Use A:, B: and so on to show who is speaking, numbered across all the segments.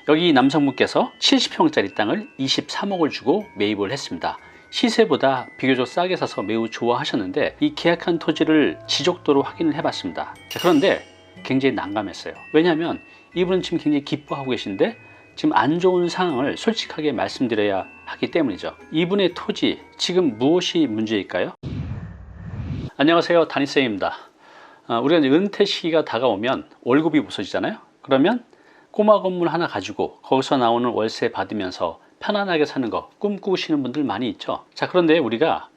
A: 여기 남성분께서 70평짜리 땅을 23억을 주고 매입을 했습니다. 시세보다 비교적 싸게 사서 매우 좋아하셨는데 이 계약한 토지를 지적도로 확인을 해봤습니다. 자, 그런데 굉장히 난감했어요. 왜냐하면 이분은 지금 굉장히 기뻐하고 계신데 지금 안 좋은 상황을 솔직하게 말씀드려야 하기 때문이죠. 이분의 토지 지금 무엇이 문제일까요? 안녕하세요, 다니쌤입니다. 우리가 이제 은퇴 시기가 다가오면 월급이 없어지잖아요. 그러면 꼬마 건물 하나 가지고 거기서 나오는 월세 받으면서 편안하게 사는 거 꿈꾸시는 분들 많이 있죠. 자, 그런데 우리가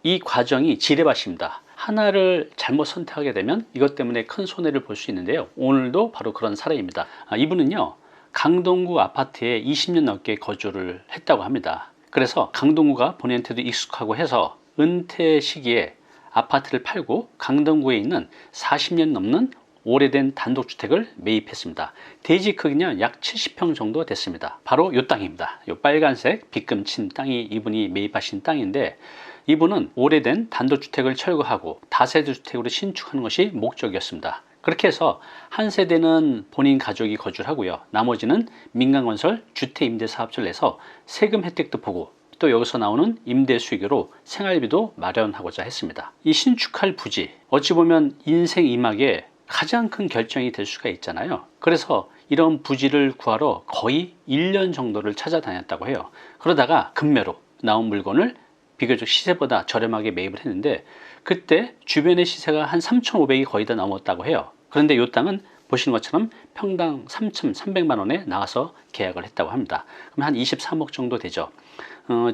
A: 이 과정이 지뢰밭입니다. 하나를 잘못 선택하게 되면 이것 때문에 큰 손해를 볼 수 있는데요. 오늘도 바로 그런 사례입니다. 이분은요, 강동구 아파트에 20년 넘게 거주를 했다고 합니다. 그래서 강동구가 본인한테도 익숙하고 해서 은퇴 시기에 아파트를 팔고 강동구에 있는 40년 넘는 오래된 단독주택을 매입했습니다. 대지 크기는 약 70평 정도 됐습니다. 바로 이 땅입니다. 이 빨간색 빗금 친 땅이 이분이 매입하신 땅인데, 이분은 오래된 단독주택을 철거하고 다세대 주택으로 신축하는 것이 목적이었습니다. 그렇게 해서 한 세대는 본인 가족이 거주를 하고요, 나머지는 민간건설 주택임대사업자를 내서 세금 혜택도 보고 또 여기서 나오는 임대 수익으로 생활비도 마련하고자 했습니다. 이 신축할 부지, 어찌 보면 인생 이막에 가장 큰 결정이 될 수가 있잖아요. 그래서 이런 부지를 구하러 거의 1년 정도를 찾아다녔다고 해요. 그러다가 급매로 나온 물건을 비교적 시세보다 저렴하게 매입을 했는데, 그때 주변의 시세가 한 3,500이 거의 다 넘었다고 해요. 그런데 이 땅은 보시는 것처럼 평당 3,300만 원에 나와서 계약을 했다고 합니다. 그럼 한 23억 정도 되죠.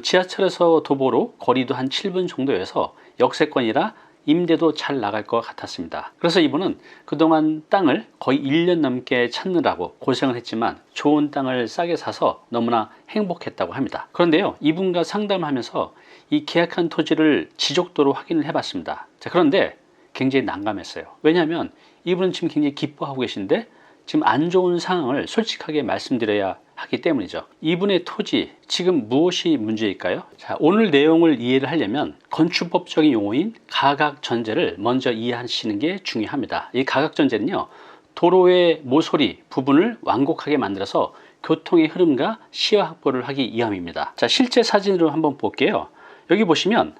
A: 지하철에서 도보로 거리도 한 7분 정도여서 역세권이라 임대도 잘 나갈 것 같았습니다. 그래서 이분은 그동안 땅을 거의 1년 넘게 찾느라고 고생을 했지만 좋은 땅을 싸게 사서 너무나 행복했다고 합니다. 그런데요, 이분과 상담하면서 이 계약한 토지를 지적도로 확인을 해봤습니다. 자, 그런데 굉장히 난감했어요. 왜냐하면 이분은 지금 굉장히 기뻐하고 계신데 지금 안 좋은 상황을 솔직하게 말씀드려야 하기 때문이죠. 이분의 토지 지금 무엇이 문제일까요? 자, 오늘 내용을 이해를 하려면 건축법적인 용어인 가각전제를 먼저 이해하시는 게 중요합니다. 이 가각전제는요, 도로의 모서리 부분을 완곡하게 만들어서 교통의 흐름과 시야 확보를 하기 위함입니다. 자, 실제 사진으로 한번 볼게요. 여기 보시면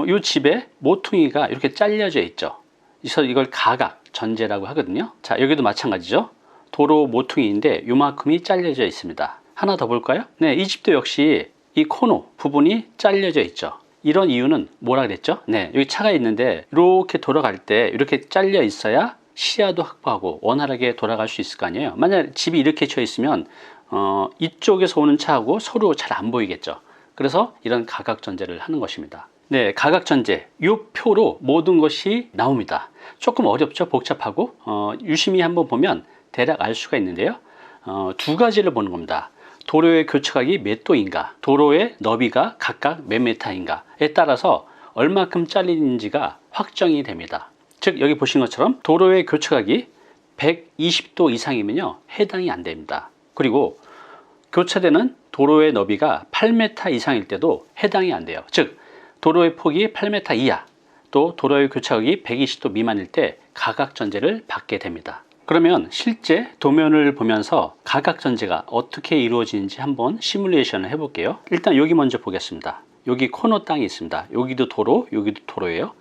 A: 이 집에 모퉁이가 이렇게 잘려져 있죠. 그래서 이걸 가각전제라고 하거든요. 자, 여기도 마찬가지죠. 도로 모퉁이인데 요만큼이 잘려져 있습니다. 하나 더 볼까요? 네, 이 집도 역시 이 코너 부분이 잘려져 있죠. 이런 이유는 뭐라 그랬죠? 네, 여기 차가 있는데 이렇게 돌아갈 때 이렇게 잘려 있어야 시야도 확보하고 원활하게 돌아갈 수 있을 거 아니에요. 만약 집이 이렇게 쳐 있으면 이쪽에서 오는 차하고 서로 잘 안 보이겠죠. 그래서 이런 가각전제를 하는 것입니다. 네, 가각전제, 이 표로 모든 것이 나옵니다. 조금 어렵죠? 복잡하고 유심히 한번 보면 대략 알 수가 있는데요, 두 가지를 보는 겁니다. 도로의 교차각이 몇 도인가, 도로의 너비가 각각 몇 미터인가에 따라서 얼마큼 잘리는지가 확정이 됩니다. 즉, 여기 보신 것처럼 도로의 교차각이 120도 이상이면요, 해당이 안 됩니다. 그리고 교차되는 도로의 너비가 8m 이상일 때도 해당이 안 돼요. 즉, 도로의 폭이 8m 이하, 또 도로의 교차각이 120도 미만일 때 가각전제를 받게 됩니다. 그러면 실제 도면을 보면서 가각전제가 어떻게 이루어지는지 한번 시뮬레이션을 해볼게요. 일단 여기 먼저 보겠습니다. 여기 코너 땅이 있습니다. 여기도 도로, 여기도 도로예요.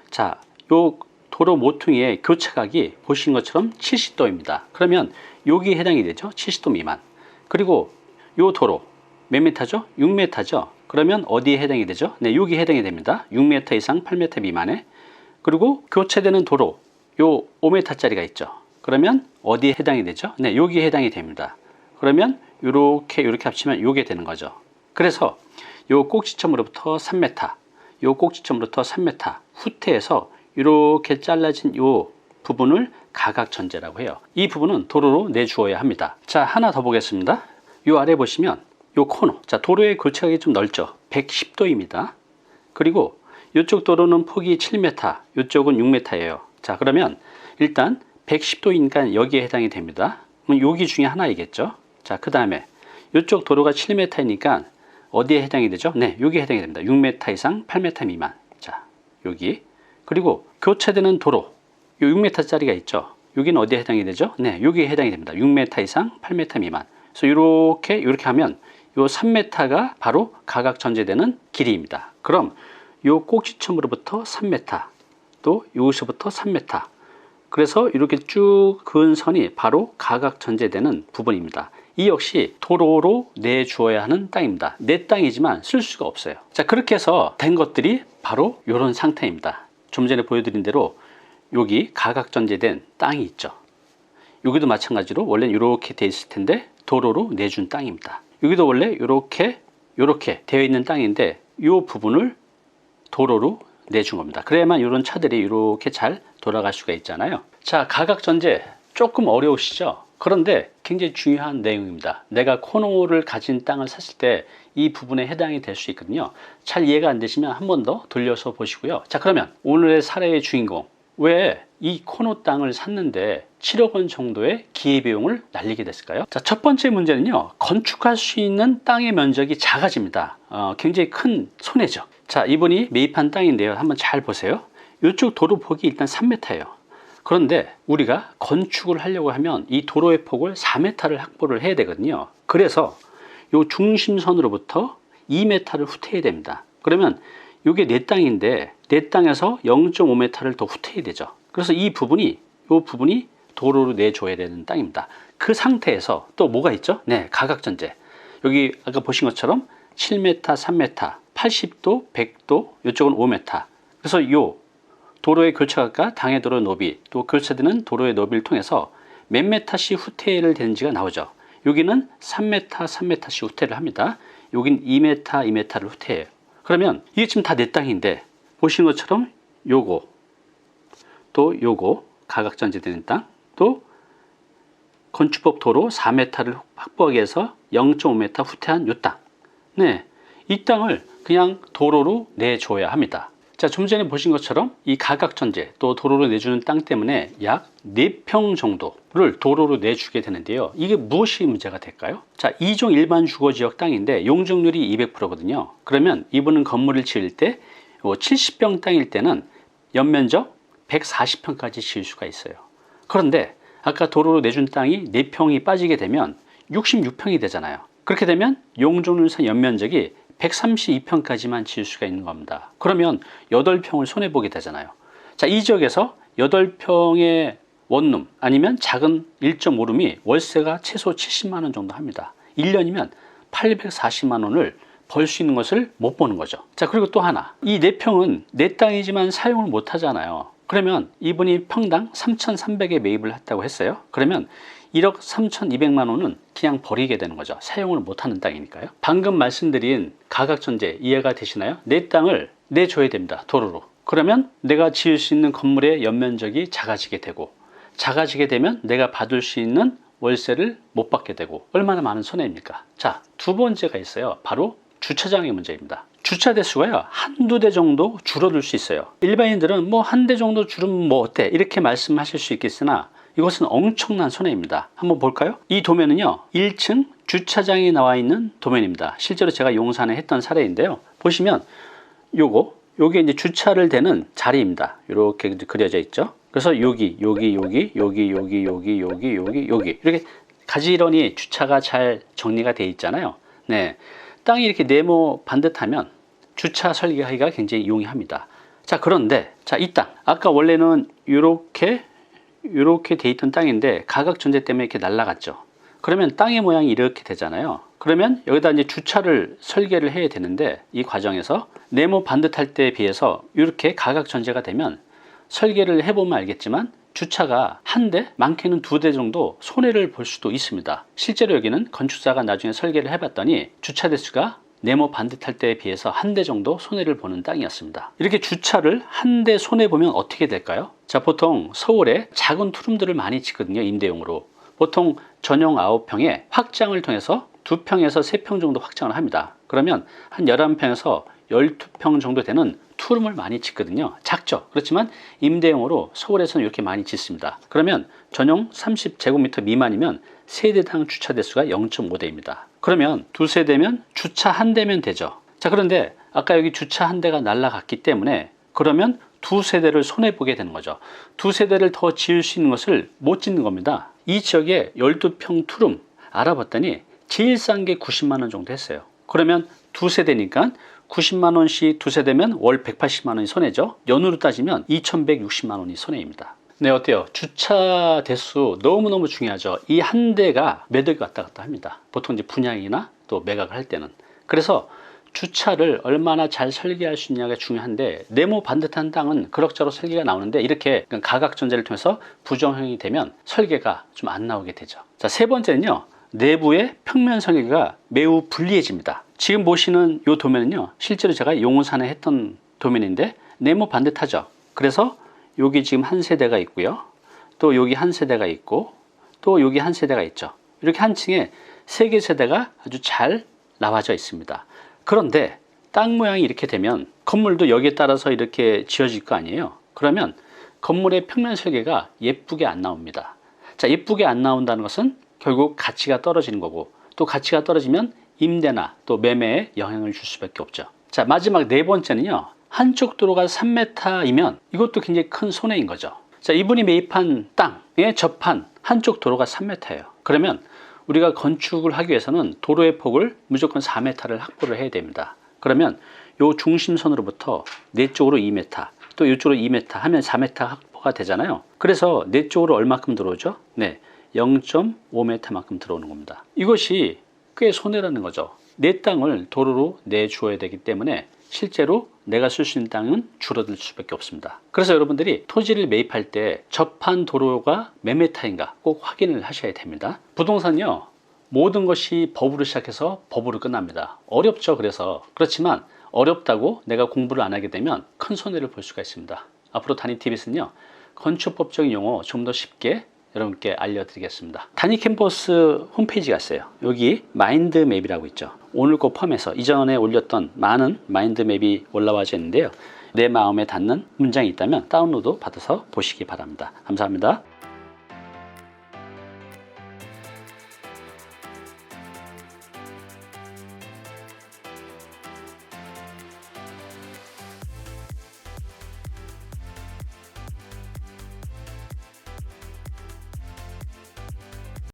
A: 자, 요 도로 모퉁이의 교차각이 보신 것처럼 70도입니다. 그러면 여기 해당이 되죠. 70도 미만. 그리고 요 도로 몇 미터죠? 6m죠. 그러면 어디에 해당이 되죠? 네, 여기 해당이 됩니다. 6m 이상 8m 미만에. 그리고 교체되는 도로 요 5m짜리가 있죠. 그러면 어디에 해당이 되죠? 네, 여기에 해당이 됩니다. 그러면 이렇게 합치면 요게 되는 거죠. 그래서 요 꼭지점으로부터 3m, 요 꼭지점으로부터 3m 후퇴해서 이렇게 잘라진 요 부분을 가각전제라고 해요. 이 부분은 도로로 내주어야 합니다. 자, 하나 더 보겠습니다. 요 아래 보시면 요 코너, 자, 도로의 교차각이 좀 넓죠. 110도입니다. 그리고 이쪽 도로는 폭이 7m, 이쪽은 6m예요. 자, 그러면 일단 110도이니까 여기에 해당이 됩니다. 그럼 여기 중에 하나이겠죠. 자, 그 다음에 이쪽 도로가 7m이니까 어디에 해당이 되죠? 네, 여기에 해당이 됩니다. 6m 이상 8m 미만. 자, 여기. 그리고 교차되는 도로, 요 6m짜리가 있죠. 여기는 어디에 해당이 되죠? 네, 여기에 해당이 됩니다. 6m 이상 8m 미만. 그래서 이렇게 하면 요 3m가 바로 가각 전제되는 길이입니다. 그럼 요 꼭지점으로부터 3m, 또 여기서부터 3m. 그래서 이렇게 쭉 그은 선이 바로 가각 전제되는 부분입니다. 이 역시 도로로 내주어야 하는 땅입니다. 내 땅이지만 쓸 수가 없어요. 자, 그렇게 해서 된 것들이 바로 이런 상태입니다. 좀 전에 보여드린 대로 여기 가각 전제된 땅이 있죠. 여기도 마찬가지로 원래 이렇게 돼 있을 텐데 도로로 내준 땅입니다. 여기도 원래 이렇게 되어 있는 땅인데 이 부분을 도로로 내준 겁니다. 그래야만 이런 차들이 이렇게 잘 돌아갈 수가 있잖아요. 자, 가각 전제 조금 어려우시죠? 그런데 굉장히 중요한 내용입니다. 내가 코너를 가진 땅을 샀을 때 이 부분에 해당이 될 수 있거든요. 잘 이해가 안 되시면 한 번 더 돌려서 보시고요. 자, 그러면 오늘의 사례의 주인공, 왜 이 코너 땅을 샀는데 7억 원 정도의 기회비용을 날리게 됐을까요? 자, 첫 번째 문제는요, 건축할 수 있는 땅의 면적이 작아집니다. 굉장히 큰 손해죠. 자, 이분이 매입한 땅인데요, 한번 잘 보세요. 이쪽 도로 폭이 일단 3m예요. 그런데 우리가 건축을 하려고 하면 이 도로의 폭을 4m를 확보를 해야 되거든요. 그래서 이 중심선으로부터 2m를 후퇴해야 됩니다. 그러면 이게 내 땅인데 내 땅에서 0.5m를 더 후퇴해야 되죠. 그래서 이 부분이 도로로 내줘야 되는 땅입니다. 그 상태에서 또 뭐가 있죠? 네, 가각전제. 여기 아까 보신 것처럼 7m, 3m, 80도, 100도, 이쪽은 5m. 그래서 이 도로의 교차각과 당해도로 너비, 또 교차되는 도로의 너비를 통해서 몇 m씩 후퇴를 되는지가 나오죠. 여기는 3m, 3m씩 후퇴를 합니다. 여긴 2m, 2m를 후퇴해요. 그러면 이게 지금 다 내 땅인데 보신 것처럼 요거 또 요거 가각전제되는 땅, 또 건축법 도로 4m를 확보하기 위해서 0.5m 후퇴한 요 땅. 네, 이 땅을 그냥 도로로 내줘야 합니다. 자, 좀 전에 보신 것처럼 이 가각전제 또 도로로 내주는 땅 때문에 약 4평 정도를 도로로 내주게 되는데요. 이게 무엇이 문제가 될까요? 자, 2종 일반 주거지역 땅인데 용적률이 200%거든요. 그러면 이분은 건물을 지을 때 70평 땅일 때는 연면적 140평까지 지을 수가 있어요. 그런데 아까 도로로 내준 땅이 4평이 빠지게 되면 66평이 되잖아요. 그렇게 되면 용적률상 연면적이 132평까지만 지을 수가 있는 겁니다. 그러면 8평을 손해보게 되잖아요. 자, 이 지역에서 8평의 원룸 아니면 작은 1.5룸이 월세가 최소 70만 원 정도 합니다. 1년이면 840만 원을 벌 수 있는 것을 못 보는 거죠. 자, 그리고 또 하나, 이 4평은 내 땅이지만 사용을 못 하잖아요. 그러면 이분이 평당 3,300에 매입을 했다고 했어요. 그러면 1억 3,200만 원은 그냥 버리게 되는 거죠. 사용을 못하는 땅이니까요. 방금 말씀드린 가각전제 이해가 되시나요? 내 땅을 내줘야 됩니다. 도로로. 그러면 내가 지을 수 있는 건물의 연면적이 작아지게 되고, 작아지게 되면 내가 받을 수 있는 월세를 못 받게 되고, 얼마나 많은 손해입니까? 자, 두 번째가 있어요. 바로 주차장의 문제입니다. 주차 대수가요, 한두 대 정도 줄어들 수 있어요. 일반인들은 뭐 한 대 정도 줄으면 뭐 어때? 이렇게 말씀하실 수 있겠으나 이것은 엄청난 손해입니다. 한번 볼까요? 이 도면은요, 1층 주차장이 나와 있는 도면입니다. 실제로 제가 용산에 했던 사례인데요. 보시면 요게 이제 주차를 대는 자리입니다. 이렇게 그려져 있죠. 그래서 여기 이렇게 가지런히 주차가 잘 정리가 돼 있잖아요. 네, 땅이 이렇게 네모 반듯하면 주차 설계하기가 굉장히 용이합니다. 자, 그런데 자, 이 땅 아까 원래는 이렇게 돼 있던 땅인데 가각 전제 때문에 이렇게 날아갔죠. 그러면 땅의 모양이 이렇게 되잖아요. 그러면 여기다 이제 주차를 설계를 해야 되는데 이 과정에서 네모 반듯할 때에 비해서 이렇게 가각 전제가 되면 설계를 해보면 알겠지만 주차가 한 대, 많게는 2대 정도 손해를 볼 수도 있습니다. 실제로 여기는 건축사가 나중에 설계를 해봤더니 주차 대수가 네모 반듯할 때에 비해서 한 대 정도 손해를 보는 땅이었습니다. 이렇게 주차를 한 대 손해보면 어떻게 될까요? 자, 보통 서울에 작은 투룸들을 많이 짓거든요. 임대용으로. 보통 전용 9평에 확장을 통해서 2평에서 3평 정도 확장을 합니다. 그러면 한 11평에서 12평 정도 되는 투룸을 많이 짓거든요. 작죠. 그렇지만 임대용으로 서울에서는 이렇게 많이 짓습니다. 그러면 전용 30제곱미터 미만이면 세대당 주차 대수가 0.5대입니다. 그러면 2세대면 주차 한 대면 되죠. 자, 그런데 아까 여기 주차 한 대가 날아갔기 때문에 그러면 2세대를 손해보게 되는 거죠. 2세대를 더 지을 수 있는 것을 못 짓는 겁니다. 이 지역에 12평 투룸 알아봤더니 제일 싼 게 90만 원 정도 했어요. 그러면 두 세대니까 90만 원씩 두 세대면 월 180만 원이 손해죠. 연으로 따지면 2160만 원이 손해입니다. 네, 어때요? 주차 대수 너무너무 중요하죠. 이 한 대가 몇 억이 왔다 갔다 합니다. 보통 이제 분양이나 또 매각을 할 때는. 그래서 주차를 얼마나 잘 설계할 수 있냐가 중요한데, 네모 반듯한 땅은 그럭저럭 설계가 나오는데 이렇게 가각전제를 통해서 부정형이 되면 설계가 좀 안 나오게 되죠. 자, 세 번째는요, 내부의 평면 설계가 매우 불리해집니다. 지금 보시는 이 도면은요, 실제로 제가 용산에 했던 도면인데 네모 반듯하죠. 그래서 여기 지금 한 세대가 있고요, 또 여기 한 세대가 있고, 또 여기 한 세대가 있죠. 이렇게 한 층에 세 개 세대가 아주 잘 나와져 있습니다. 그런데 땅 모양이 이렇게 되면 건물도 여기에 따라서 이렇게 지어질 거 아니에요. 그러면 건물의 평면 설계가 예쁘게 안 나옵니다. 자, 예쁘게 안 나온다는 것은 결국 가치가 떨어지는 거고, 또 가치가 떨어지면 임대나 또 매매에 영향을 줄 수밖에 없죠. 자, 마지막 네 번째는요, 한쪽 도로가 3m이면 이것도 굉장히 큰 손해인 거죠. 자, 이분이 매입한 땅에 접한 한쪽 도로가 3m예요. 그러면 우리가 건축을 하기 위해서는 도로의 폭을 무조건 4m를 확보를 해야 됩니다. 그러면 요 중심선으로부터 내 쪽으로 2m, 또 이쪽으로 2m 하면 4m 확보가 되잖아요. 그래서 내 쪽으로 얼마큼 들어오죠? 네, 0.5m만큼 들어오는 겁니다. 이것이 꽤 손해라는 거죠. 내 땅을 도로로 내주어야 되기 때문에 실제로 내가 쓸 수 있는 땅은 줄어들 수밖에 없습니다. 그래서 여러분들이 토지를 매입할 때 접한 도로가 몇 m인가 꼭 확인을 하셔야 됩니다. 부동산요, 모든 것이 법으로 시작해서 법으로 끝납니다. 어렵죠. 그렇지만 어렵다고 내가 공부를 안 하게 되면 큰 손해를 볼 수가 있습니다. 앞으로 단위TV에서는요, 건축법적인 용어 좀 더 쉽게 여러분께 알려드리겠습니다. 단위 캠퍼스 홈페이지가 있어요. 여기 마인드맵이라고 있죠. 오늘 거 포함해서 이전에 올렸던 많은 마인드맵이 올라와져 있는데요, 내 마음에 닿는 문장이 있다면 다운로드 받아서 보시기 바랍니다. 감사합니다.